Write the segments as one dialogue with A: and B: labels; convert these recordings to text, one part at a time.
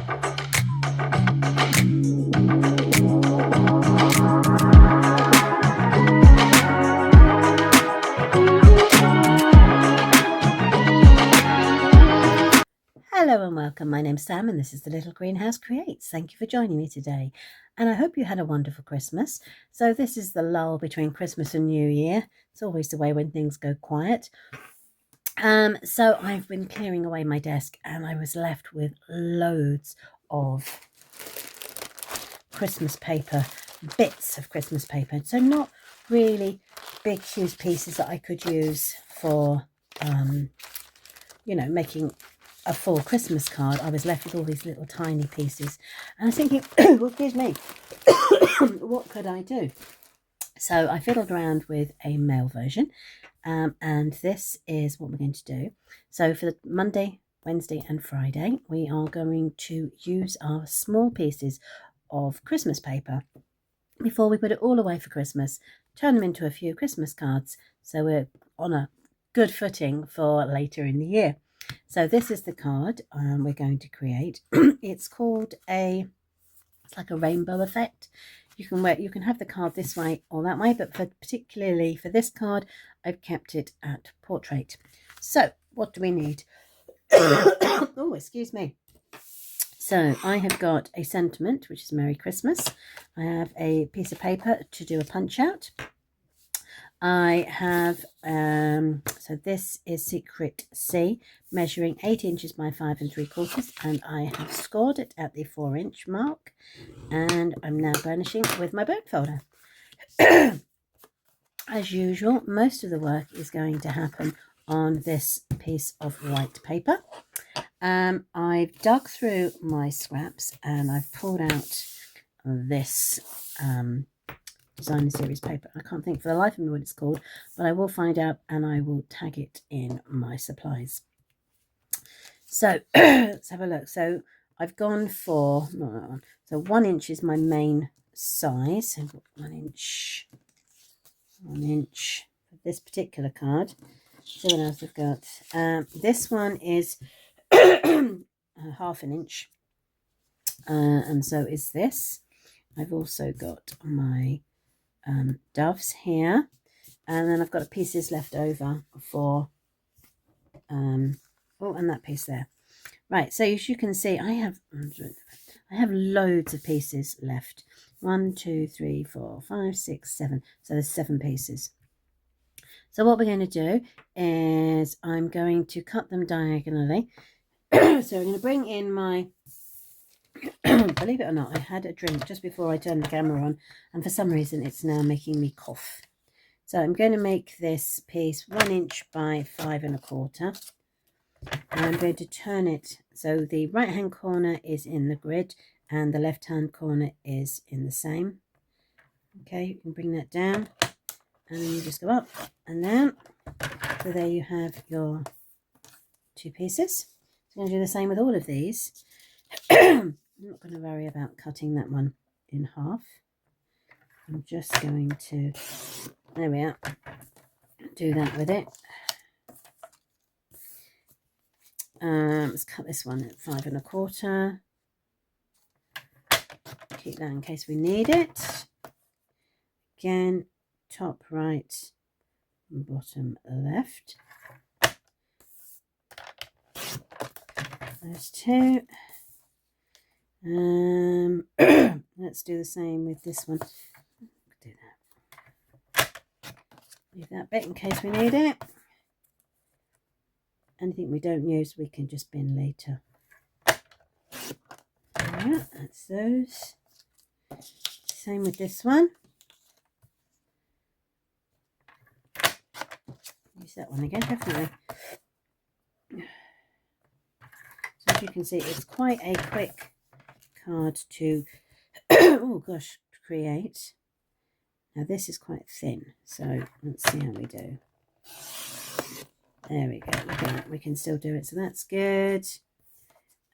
A: Hello and welcome. My name's Sam and this is the Little Greenhouse Creates. Thank you for joining me today and I hope you had a wonderful Christmas. So this is the lull between Christmas and New Year. It's always the way when things go quiet. So I've been clearing away my desk and I was left with loads of Christmas paper, bits of Christmas paper. So not really big huge pieces that I could use for you know, making a full Christmas card. I was left with all these little tiny pieces and I was thinking, well, excuse me, what could I do? So I fiddled around with a mail version and this is what we're going to do. So for the Monday, Wednesday and Friday, we are going to use our small pieces of Christmas paper before we put it all away for Christmas, turn them into a few Christmas cards so we're on a good footing for later in the year. So this is the card we're going to create. It's called it's like a rainbow effect. You can have the card this way or that way, but particularly for this card, I've kept it at portrait. So what do we need? Oh, excuse me. So I have got a sentiment, which is Merry Christmas. I have a piece of paper to do a punch out. I have, so this is Secret C, measuring 8 inches by 5 3/4, and I have scored it at the 4-inch mark, and I'm now burnishing with my bone folder. As usual, most of the work is going to happen on this piece of white paper. I've dug through my scraps and I've pulled out this designer series paper. I can't think for the life of me what it's called, but I will find out and I will tag it in my supplies. So let's have a look. So I've gone for, not that one. So 1 inch is my main size. So 1 inch for this particular card. See what else I've got. This one is half an inch, and so is this. I've also got my doves here, and then I've got pieces left over for oh, and that piece there. Right, so as you can see, I have loads of pieces left. 1 2 3 4 5 6 7. So there's 7 pieces. So what we're going to do is I'm going to cut them diagonally. So I'm going to bring in my believe it or not, I had a drink just before I turned the camera on, and for some reason it's now making me cough. So I'm going to make this piece 1 inch by 5 1/4, and I'm going to turn it so the right hand corner is in the grid and the left hand corner is in the same. Okay, you can bring that down and then you just go up and down. So there you have your 2 pieces. So I'm going to do the same with all of these. I'm not going to worry about cutting that one in half. I'm just going to, there we are, do that with it. Let's cut this one at 5 1/4. Keep that in case we need it. Again, top right, bottom left. Those 2. Let's do the same with this one. Do that. Leave that bit in case we need it. Anything we don't use, we can just bin later. Yeah, that's those. Same with this one. Use that one again, definitely. So as you can see, it's quite a quick card to oh gosh, to create. Now this is quite thin, so let's see how we do. There we go. Look at that. We can still do it, so that's good.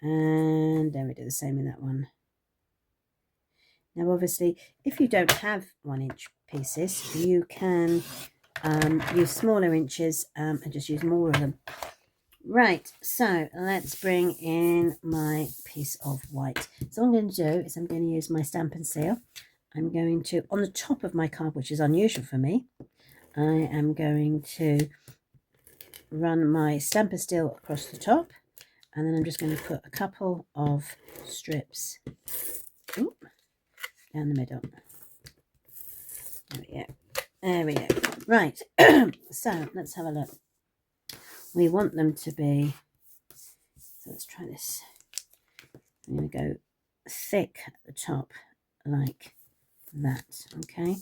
A: And then we do the same with that one. Now obviously, if you don't have 1 inch pieces, you can use smaller inches and just use more of them. Right, so let's bring in my piece of white. So what I'm going to do is I'm going to use my Stampin' Seal. I'm going to, on the top of my card, which is unusual for me, I am going to run my Stampin' Seal across the top, and then I'm just going to put a couple of strips down the middle. There we go. There we go. Right, so let's have a look. We want them to be, so let's try this. I'm going to go thick at the top like that. Okay,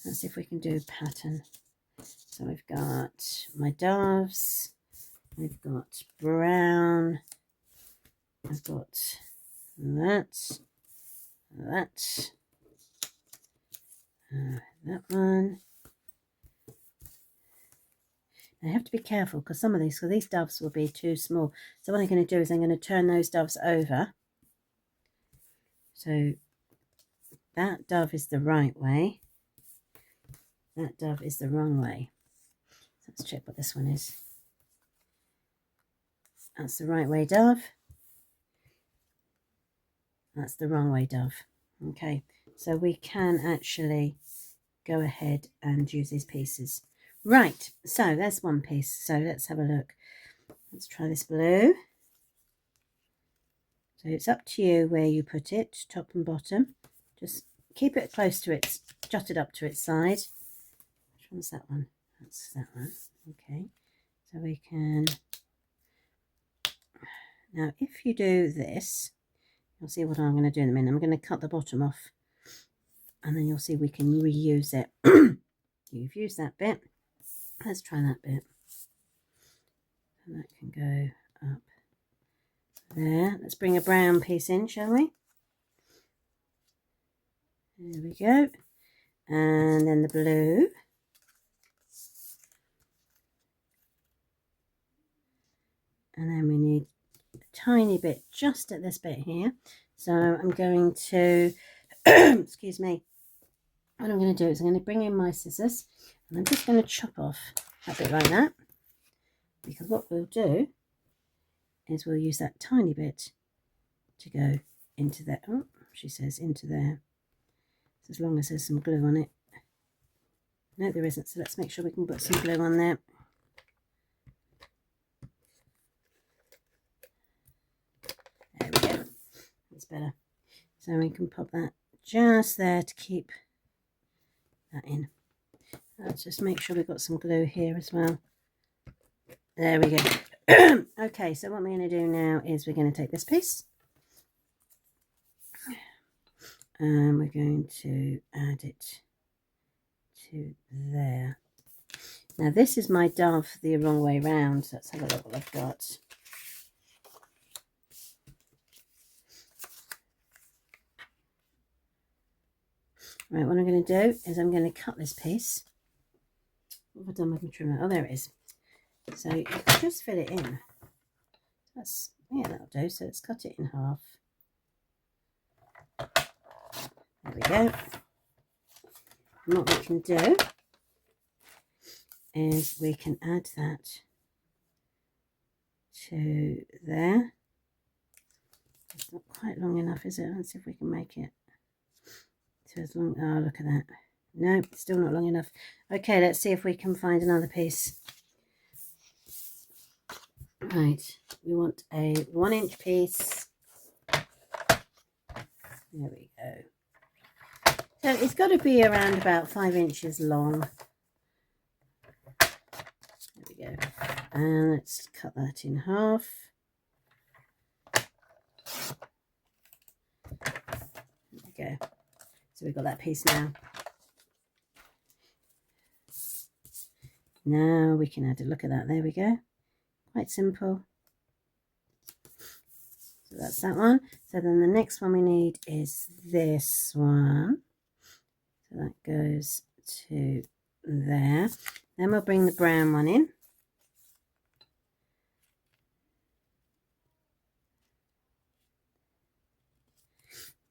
A: let's see if we can do a pattern. So we've got my doves, we've got brown, I've got that one. I have to be careful because some of these, so these doves will be too small. So what I'm going to do is I'm going to turn those doves over. So that dove is the right way. That dove is the wrong way. So let's check what this one is. That's the right way dove. That's the wrong way dove. Okay, so we can actually go ahead and use these pieces. Right, so there's one piece. So let's have a look. Let's try this blue. So it's up to you where you put it, top and bottom. Just keep it close to its, jotted up to its side. Which one's that one? That's that one. Okay, so we can, now if you do this, you'll see what I'm going to do in a minute. I'm going to cut the bottom off, and then you'll see we can reuse it. You've used that bit. Let's try that bit. And that can go up there. Let's bring a brown piece in, shall we? There we go. And then the blue. And then we need a tiny bit just at this bit here. So I'm going to, excuse me, what I'm going to do is I'm going to bring in my scissors, and I'm just going to chop off a bit like that, because what we'll do is we'll use that tiny bit to go into there. Oh, she says into there. So as long as there's some glue on it. No, there isn't, so let's make sure we can put some glue on there. There we go. That's better. So we can pop that just there to keep that in. Let's just make sure we've got some glue here as well. There we go. Okay, so what we're going to do now is we're going to take this piece and we're going to add it to there. Now this is my dove the wrong way round, so let's have a look what I've got. Right, what I'm going to do is I'm going to cut this piece. What have I done with my trimmer? Oh, there it is. So you can just fit it in. That's, yeah, that'll do. So let's cut it in half. There we go. And what we can do is we can add that to there. It's not quite long enough, is it? Let's see if we can make it to as long. Oh, look at that. No, still not long enough. Okay, let's see if we can find another piece. Right, we want a 1-inch piece. There we go. So it's got to be around about 5 inches long. There we go. And let's cut that in half. There we go. So we've got that piece now. Now we can add a look at that. There we go. Quite simple. So that's that one. So then the next one we need is this one. So that goes to there. Then we'll bring the brown one in.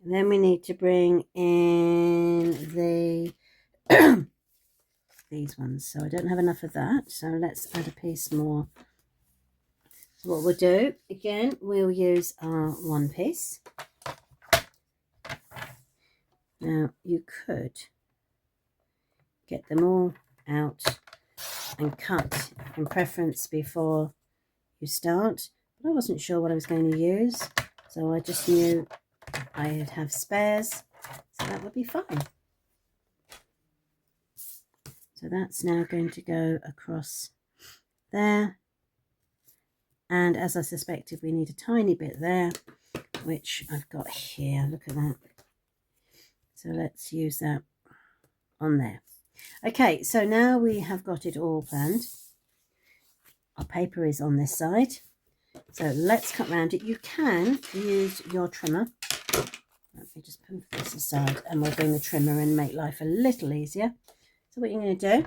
A: And then we need to bring in the these ones. So I don't have enough of that. So let's add a piece more what we'll do, again, we'll use our one piece. Now, you could get them all out and cut in preference before you start, but I wasn't sure what I was going to use, so I just knew I'd have spares, so that would be fine. So that's now going to go across there, and as I suspected, we need a tiny bit there, which I've got here. Look at that. So let's use that on there. Okay, so now we have got it all planned. Our paper is on this side, so let's cut round it. You can use your trimmer. Let me just move this aside, and we'll bring the trimmer and make life a little easier. So what you're going to do,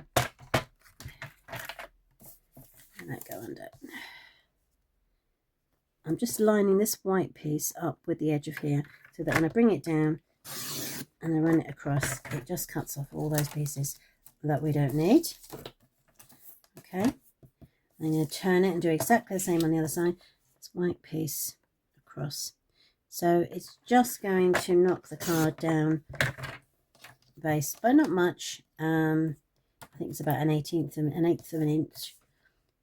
A: and that go under. I'm just lining this white piece up with the edge of here, so that when I bring it down and I run it across, it just cuts off all those pieces that we don't need. Okay, I'm going to turn it and do exactly the same on the other side. This white piece across. So it's just going to knock the card down base, but not much. I think it's about an eighth of an inch,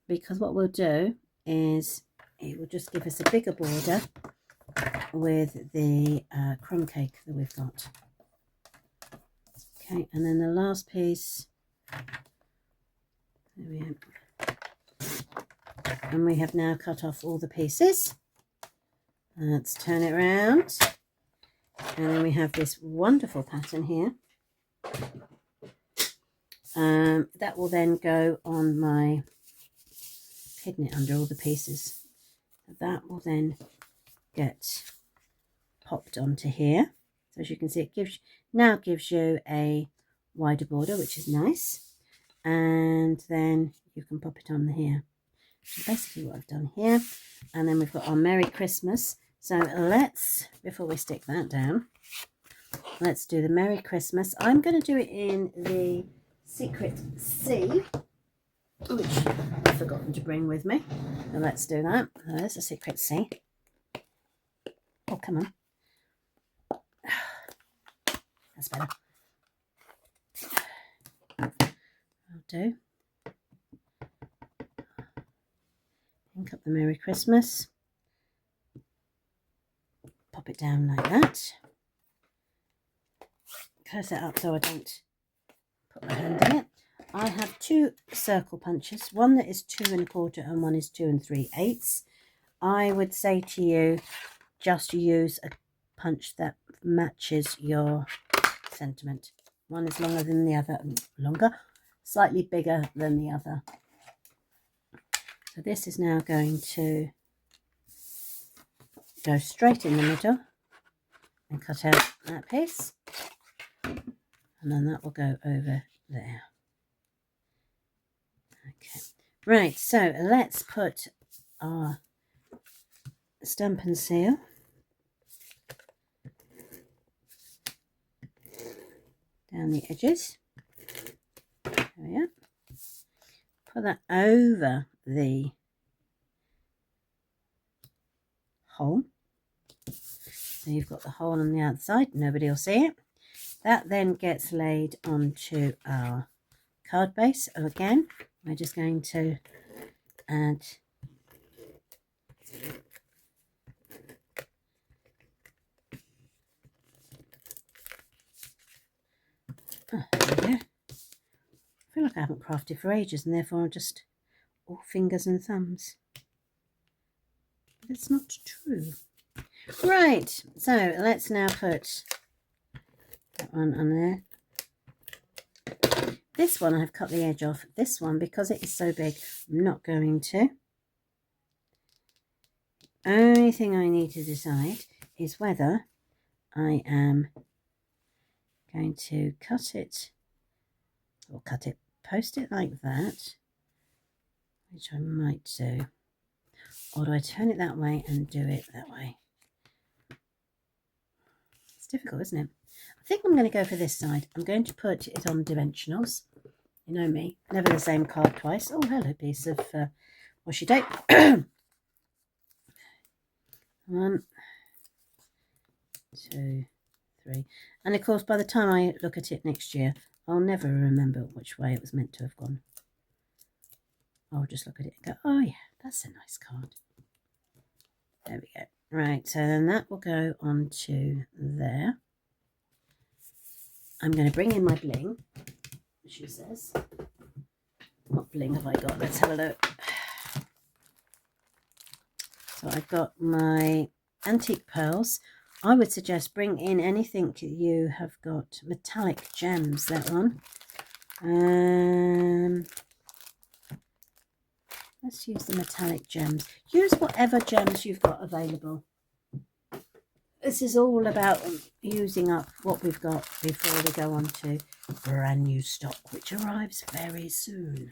A: because what we'll do is it will just give us a bigger border with the crumb cake that we've got. Okay, and then the last piece, there we go. And we have now cut off all the pieces. Let's turn it around, and then we have this wonderful pattern here. That will then go on my hidden it under all the pieces. That will then get popped onto here. So as you can see, it gives you a wider border, which is nice. And then you can pop it on here. So basically what I've done here. And then we've got our Merry Christmas. So let's, before we stick that down, let's do the Merry Christmas. I'm going to do it in the Secret C, which I've forgotten to bring with me. So let's do that. There's a Secret C. Oh, come on. That's better. I'll do. Ink up the Merry Christmas. Pop it down like that. Close it up so I don't put my hand in it. I have two circle punches, one that is 2 1/4 and one is 2 3/8. I would say to you, just use a punch that matches your sentiment. One is longer than the other, slightly bigger than the other. So this is now going to go straight in the middle and cut out that piece, and then that will go over there. Okay, right, so let's put our stamp and seal down the edges. There we are. Put that over the hole. So you've got the hole on the outside, nobody will see it. That then gets laid onto our card base. So again, we're just going to add there we go. I feel like I haven't crafted for ages, and therefore I'm just all fingers and thumbs. But it's not true. Right, so let's now put that one on there. This one I've cut the edge off. This one, because it is so big, I'm not going to. Only thing I need to decide is whether I am going to cut it, or post it like that, which I might do, or do I turn it that way and do it that way? It's difficult, isn't it? I think I'm going to go for this side. I'm going to put it on dimensionals. You know me, never the same card twice. Oh, hello, piece of washi tape. 1, 2, 3. And of course, by the time I look at it next year, I'll never remember which way it was meant to have gone. I'll just look at it and go, oh yeah, that's a nice card. There we go. Right, so then that will go onto there. I'm going to bring in my bling, she says. What bling have I got? Let's have a look. So I've got my antique pearls. I would suggest bring in anything you have got. Metallic gems, that one. Let's use the metallic gems. Use whatever gems you've got available. This is all about using up what we've got before we go on to brand new stock, which arrives very soon.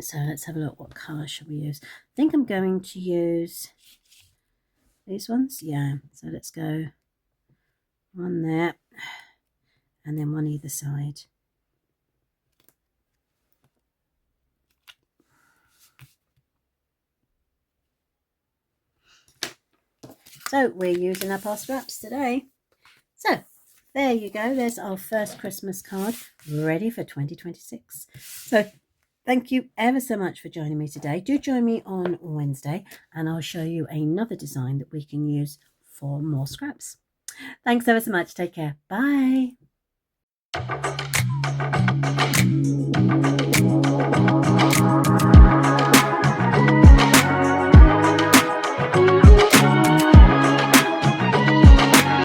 A: So let's have a look. What colour should we use? I think I'm going to use these ones. Yeah, so let's go one there and then one either side. So we're using up our scraps today. So there you go. There's our first Christmas card ready for 2026. So thank you ever so much for joining me today. Do join me on Wednesday and I'll show you another design that we can use for more scraps. Thanks ever so much. Take care. Bye.